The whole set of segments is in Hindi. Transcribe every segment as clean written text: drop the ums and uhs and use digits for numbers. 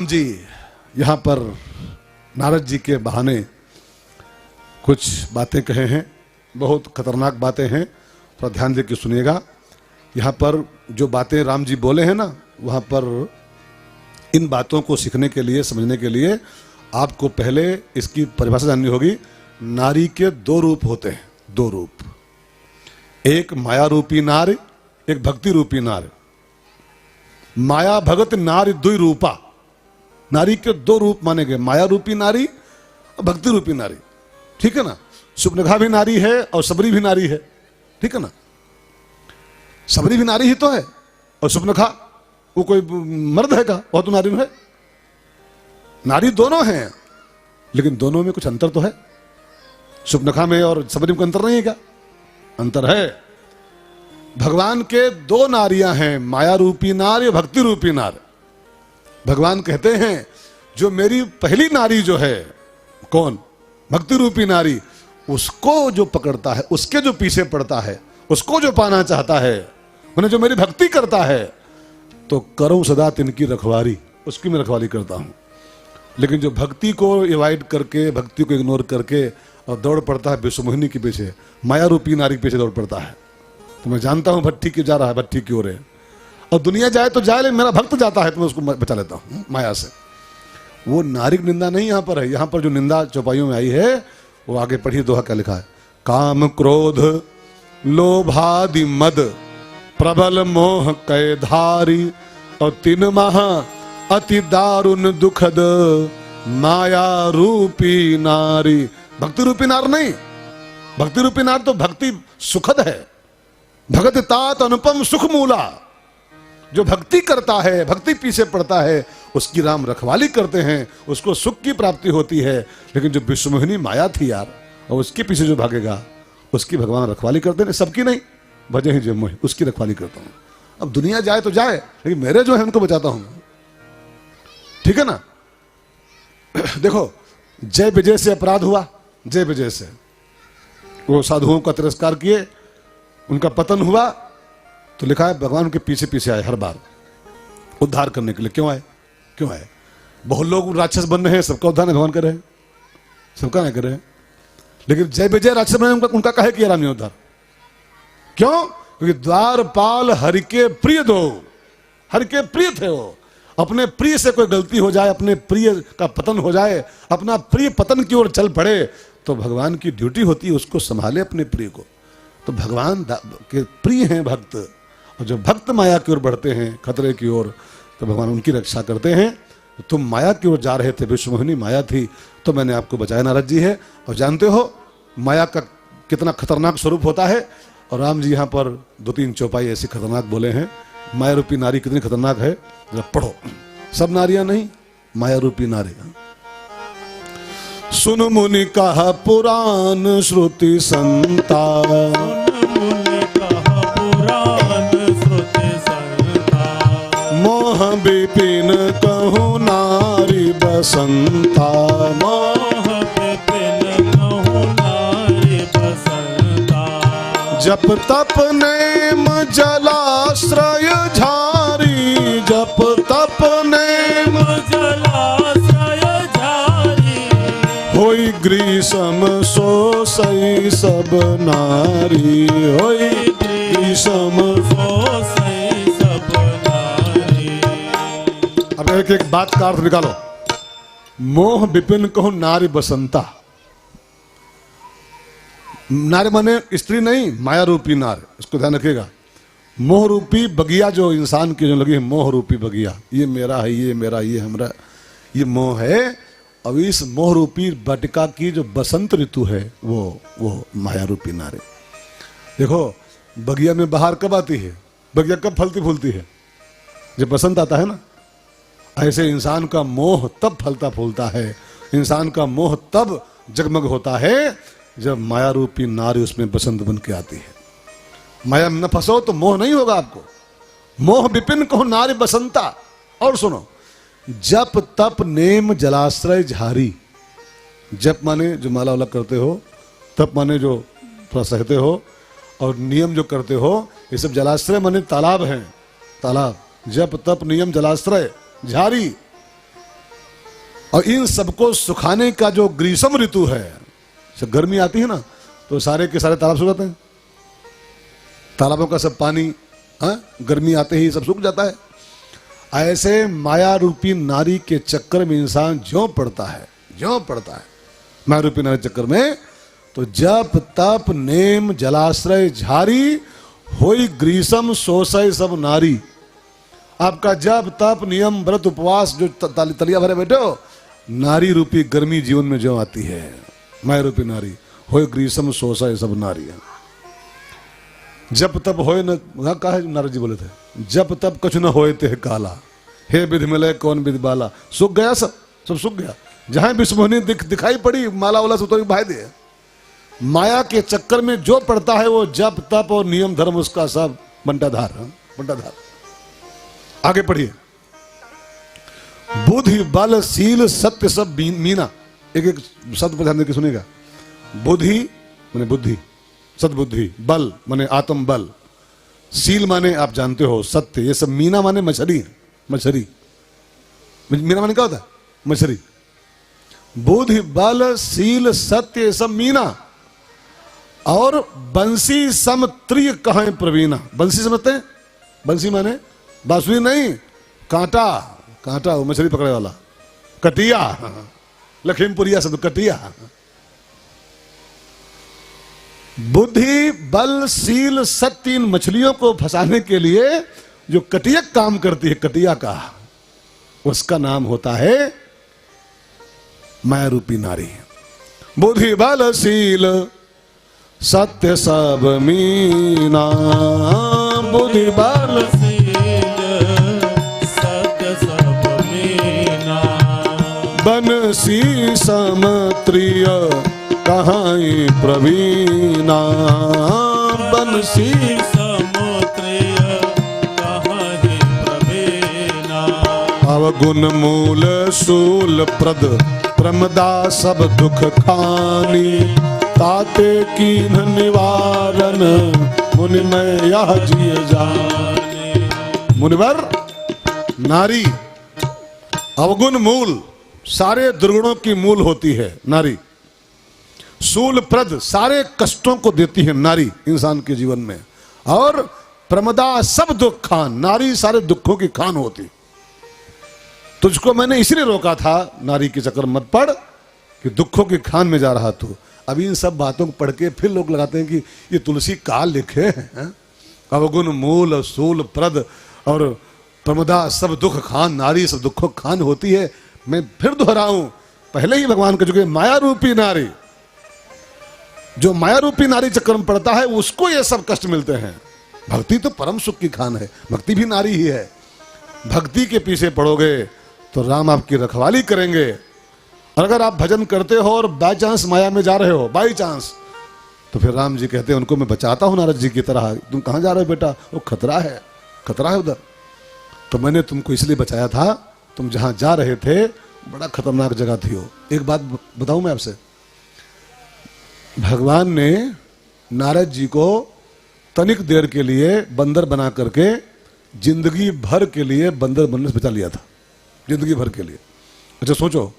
जी यहाँ पर नारद जी के बहाने कुछ बातें कहे हैं, बहुत खतरनाक बातें हैं, थोड़ा ध्यान दे के सुनिएगा। यहाँ पर जो बातें राम जी बोले हैं ना, वहाँ पर इन बातों को सीखने के लिए, समझने के लिए आपको पहले इसकी परिभाषा जाननी होगी। नारी के दो रूप होते हैं, दो रूप, एक माया रूपी नारी, एक भक्ति रूपी नारी। माया भगत नारी दुई रूपा, नारी के दो रूप माने गए, माया रूपी नारी और भक्ति रूपी नारी, ठीक है ना। सुपनखा भी नारी है और सबरी भी नारी है, ठीक है ना। सबरी भी नारी ही तो है और सुपनखा वो कोई मर्द है का, वह तो नारी है। नारी दोनों हैं, लेकिन दोनों में कुछ अंतर तो है। सुपनखा में और सबरी में अंतर नहीं है क्या? अंतर है। भगवान के दो नारियां हैं, माया रूपी नारी और भक्ति रूपी नारी। भगवान कहते हैं जो मेरी पहली नारी जो है, कौन? भक्ति रूपी नारी, उसको जो पकड़ता है, उसके जो पीछे पड़ता है, उसको जो पाना चाहता है, उन्हें जो मेरी भक्ति करता है, तो करूं सदा तिनकी रखवारी, उसकी मैं रखवाली करता हूं। लेकिन जो भक्ति को अवॉइड करके, भक्ति को इग्नोर करके और दौड़ पड़ता है विश्वमोहिनी के पीछे, माया रूपी नारी के पीछे दौड़ पड़ता है, तो मैं जानता हूं भट्टी क्यों जा रहा है, भट्टी की ओर है। और दुनिया जाए तो जाए, लेकिन मेरा भक्त जाता है तो मैं उसको बचा लेता हूं माया से। वो नारी की निंदा नहीं यहां पर है। यहां पर जो निंदा चौपाइयों में आई है वो आगे पढ़िए, दोहा क्या लिखा है। काम क्रोध लोभादि मद प्रबल मोह कै धारी, और तीन महा अति दारुण दुखद माया रूपी नारी। भक्ति रूपी नार नहीं, भक्ति रूपी नार तो भक्ति सुखद है। भगत तात अनुपम सुख मूला, जो भक्ति करता है, भक्ति पीछे पड़ता है, उसकी राम रखवाली करते हैं, उसको सुख की प्राप्ति होती है। लेकिन जो विश्वमोहिनी माया थी यार, और उसके पीछे जो भागेगा, उसकी भगवान रखवाली करते हैं। सबकी नहीं, भजे ही जो मोहि, उसकी रखवाली करता हूं। अब दुनिया जाए तो जाए, लेकिन मेरे जो है उनको बचाता हूं, ठीक है ना। देखो, जय विजय से अपराध हुआ, जय विजय से वो साधुओं का तिरस्कार किए, उनका पतन हुआ, तो लिखा है भगवान के पीछे पीछे आए हर बार उद्धार करने के लिए। क्यों आए? क्यों आए? बहुत लोग राक्षस बन रहे हैं, सबका उद्धार भगवान कर रहे हैं, सबका नहीं कर रहे हैं। लेकिन जय विजय राक्षस बने, उनका कहे किया राम ने उद्धार। क्यों? क्योंकि द्वारपाल हरि के प्रिय दो, हरि के प्रिय थे वो। अपने प्रिय से कोई गलती हो जाए, अपने प्रिय का पतन हो जाए, अपना प्रिय पतन की ओर चल पड़े, तो भगवान की ड्यूटी होती है उसको संभाले अपने प्रिय को। तो भगवान के प्रिय हैं भक्त, और जो भक्त माया की ओर बढ़ते हैं, खतरे की ओर, तो भगवान उनकी रक्षा करते हैं। तो तुम माया की ओर जा रहे थे, विश्वमोहिनी माया थी, तो मैंने आपको बचाया, नारद जी है। और जानते हो माया का कितना खतरनाक स्वरूप होता है। और राम जी यहाँ पर दो तीन चौपाई ऐसी खतरनाक बोले हैं। माया रूपी नारी कितनी खतरनाक है, जरा पढ़ो। सब नारियां नहीं, माया रूपी नारी। सुन मुनि कहा पुराण श्रुति संता, मोह विपिन कहूँ नारी बसंता, मोह विपिन कहूँ नारी बसंता। जप तप नेम जलाश्रय झारी, जप तप नेम जलाश्रय झारी, होई ग्रीष्म सोसई सब नारी, होई ग्रीष्म सोसई सब नारी। अब एक एक बात का अर्थ निकालो। मोह विपिन कहूं नारी बसंता, नारी माने स्त्री नहीं, माया रूपी नार, इसको ध्यान रखिएगा। मोह रूपी बगिया जो इंसान की जो लगी है, मोह रूपी बगिया, ये मेरा है, ये मेरा, ये हमरा, ये मोह है। अब इस मोह रूपी बटिका की जो बसंत ऋतु है, वो माया रूपी नारी। देखो, बगिया में बाहर कब आती है? बगिया कब फलती फूलती है? जब बसंत आता है ना। ऐसे इंसान का मोह तब फलता फूलता है, इंसान का मोह तब जगमग होता है, जब माया रूपी नारी उसमें बसंत बन के आती है। माया में न फंसो तो मोह नहीं होगा आपको। मोह विपिन कहो नारी बसंता। और सुनो, जप तप नेम जलाश्रय झारी। जप माने जो माला वाला करते हो, तप माने जो थोड़ा सहते हो, और नियम जो करते हो, ये सब जलाश्रय माने तालाब हैं, तालाब। जप तप नियम जलाश्रय झारी, और इन सबको सुखाने का जो ग्रीष्म ऋतु है, जब गर्मी आती है ना तो सारे के सारे तालाब सूख जाते हैं, तालाबों का सब पानी गर्मी आते ही सब सूख जाता है। ऐसे माया रूपी नारी के चक्कर में इंसान ज्यों पड़ता है माया रूपी नारी चक्कर में, तो जप तप नेम जलाश्रय झारी होई ग्रीष्म सोसय सब नारी। आपका जप तप नियम व्रत उपवास जो तलिया भरे बैठे हो, नारी रूपी गर्मी जीवन में जो आती है, माया रूपी नारी होए ग्रीष्म सोसय सब नारी। जब तब होए न कहा है नारद जी बोले थे, जब तब कुछ न होए ते काला, हे विधि मिले कौन विधि बाला। सूख गया सब सूख गया, जहां विस्मोहनी दिखाई पड़ी माला वाला सुतरी भाई दे। माया के चक्कर में जो पड़ता है वो जप तप और नियम धर्म उसका सब बंटाधार। आगे पढ़िए। बुद्धि बल शील सत्य सब मीना। एक एक शब्द पर ध्यान देकर सुनेगा। बुद्धि माने बुद्धि, सद्बुद्धि, बल माने आत्म बल, शील माने आप जानते हो सत्य, ये सब मीना माने मछली। मीना माने क्या होता है? मछली। बुद्धि बल शील सत्य ये सब मीना। और बंसी सम त्रिय कहां प्रवीणा। बंसी समझते हैं? बंसी माने बांसुरी नहीं, कांटा वो मछली पकड़े वाला, कटिया, लखीमपुरिया शब्द कटिया। बुद्धि बल शील सत्य इन मछलियों को फंसाने के लिए जो कटिया काम करती है, कटिया का, उसका नाम होता है माया रूपी नारी। बुद्धि बल शील सत्य सब मीना। बुद्धि बल सत्य सब मीना। बनसी समत्रिय कहाई प्रवीणा। बनसी समुद्रिय कहाई प्रवीणा। अवगुण मूल शूल प्रद प्रमदा सब दुख खानी। ताते कीन निवारण मुनि में यह जिय जाने। मुनिवर, नारी अवगुण मूल, सारे दुर्गुणों की मूल होती है नारी। शूल प्रद, सारे कष्टों को देती है नारी इंसान के जीवन में। और प्रमदा सब दुख खान, नारी सारे दुखों की खान होती। तुझको मैंने इसलिए रोका था, नारी के चक्कर मत पड़ कि दुखों की खान में जा रहा तू। अभी इन सब बातों को पढ़ के फिर लोग लगाते हैं कि ये तुलसी काल लिखे हैं। अवगुण मूल शूल प्रद और प्रमदा सब दुख खान, नारी सब दुखों खान होती है। मैं फिर दोहराऊं, पहले ही भगवान कह चुके, माया रूपी नारी, जो माया रूपी नारी चक्कर में पड़ता है उसको ये सब कष्ट मिलते हैं। भक्ति तो परम सुख की खान है, भक्ति भी नारी ही है। भक्ति के पीछे पड़ोगे तो राम आपकी रखवाली करेंगे। और अगर आप भजन करते हो और बाई चांस माया में जा रहे हो, बाई चांस, तो फिर राम जी कहते हैं उनको मैं बचाता हूं नारद जी की तरह। तुम कहां जा रहे हो बेटा? वो खतरा है उधर। तो मैंने तुमको इसलिए बचाया था, तुम जहां जा रहे थे बड़ा खतरनाक जगह थी वो। एक बात बताऊं मैं आपसे, भगवान ने नारद जी को तनिक देर के लिए बंदर बना करके जिंदगी भर के लिए बंदर बनने से बचा लिया था, जिंदगी भर के लिए। अच्छा सोचो,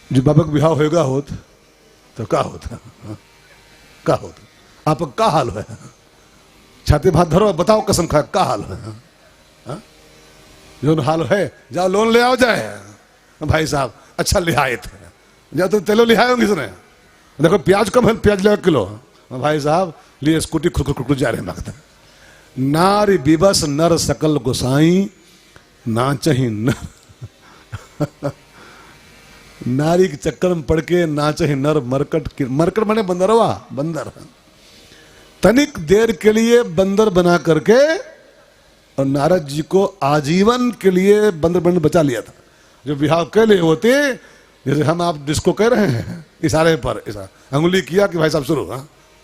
जो बाबा का विवाह होगा होत तो क्या होता, आप का हाल है? छाती भात धरो, बताओ कसम खा का हाल है? जो हाल है, जाओ लोन ले आओ जाए। भाई साहब अच्छा ले आए थे, जाओ तुम तेलो ले आए होंगे सुने। देखो प्याज कम है, प्याज ले किलो। भाई साहब लिए स्कूटी खुर जा रहे हैं। नारी विवश नर सकल गोसाई, नाचही नर। नारी के चक्कर में पड़ के नाचही नर मरकट। मरकट माने बंदरवा, बंदर। तनिक देर के लिए बंदर बना करके और नारद जी को आजीवन के लिए बंदर बनने बचा लिया था। जो विवाह के लिए होते, जैसे हम आप जिसको कह रहे हैं, इशारे पर अंगुली किया कि भाई साहब शुरू,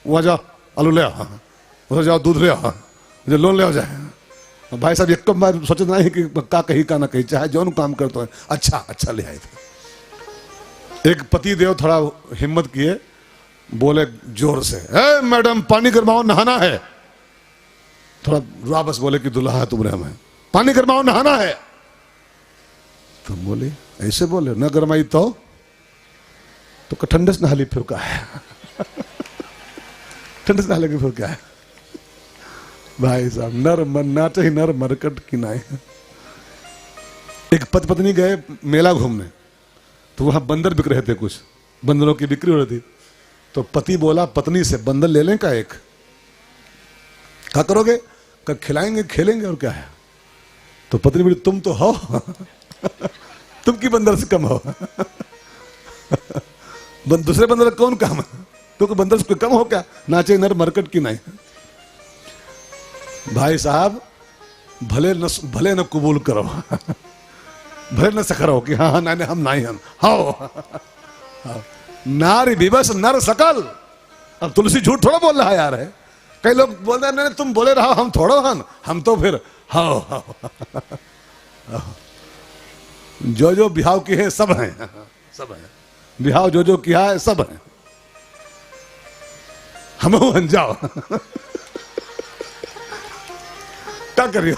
वहां जाओ आलू ले आओ, उधर जाओ दूध ले आओ, जो लोन ले आओ जाए। भाई साहब एक बार सोचे नहीं कि का कही का ना कही, चाहे जो काम करते हैं अच्छा ले आए थे। एक पति देव थोड़ा हिम्मत किए, बोले जोर से, मैडम पानी गरमाओ नहाना है। थोड़ा वापस बोले कि दुल्हा है तुमने, हमें पानी गरमाओ नहाना है। तुम बोले ऐसे बोले न गरमाई तो ठंडे से नहाली फिर क्या है ठंडे से नहाले फिर क्या है। भाई साहब नर मन नाचे ही नर मरकट की नाई। एक पति पत्नी गए मेला घूमने, तो वहां बंदर बिक रहे थे, कुछ बंदरों की बिक्री हो रही थी। तो पति बोला पत्नी से बंदर ले लें का एक, क्या करोगे, क्या खिलाएंगे खेलेंगे और क्या है। तो पत्नी बोली तुम तो हो तुम की बंदर से कम हो दूसरे बंदर कौन काम है, तो बंदर से कम हो क्या, नाचे नर मरकट की नहीं। भाई साहब भले न कबूल करो भले न सकरो कि हाँ ना हम नहीं हम हाँ नारी विवश नर सकल। अब तुलसी झूठ थोड़ा बोल रहा है यार है। कई लोग बोल रहे हैं तुम बोले रहो हम थोड़ा हन, हम तो फिर हाँ जो बिहाव की है सब हैं, सब हैं बिहाव जो किया है सब हैं, हम बन जाओ क्या करियो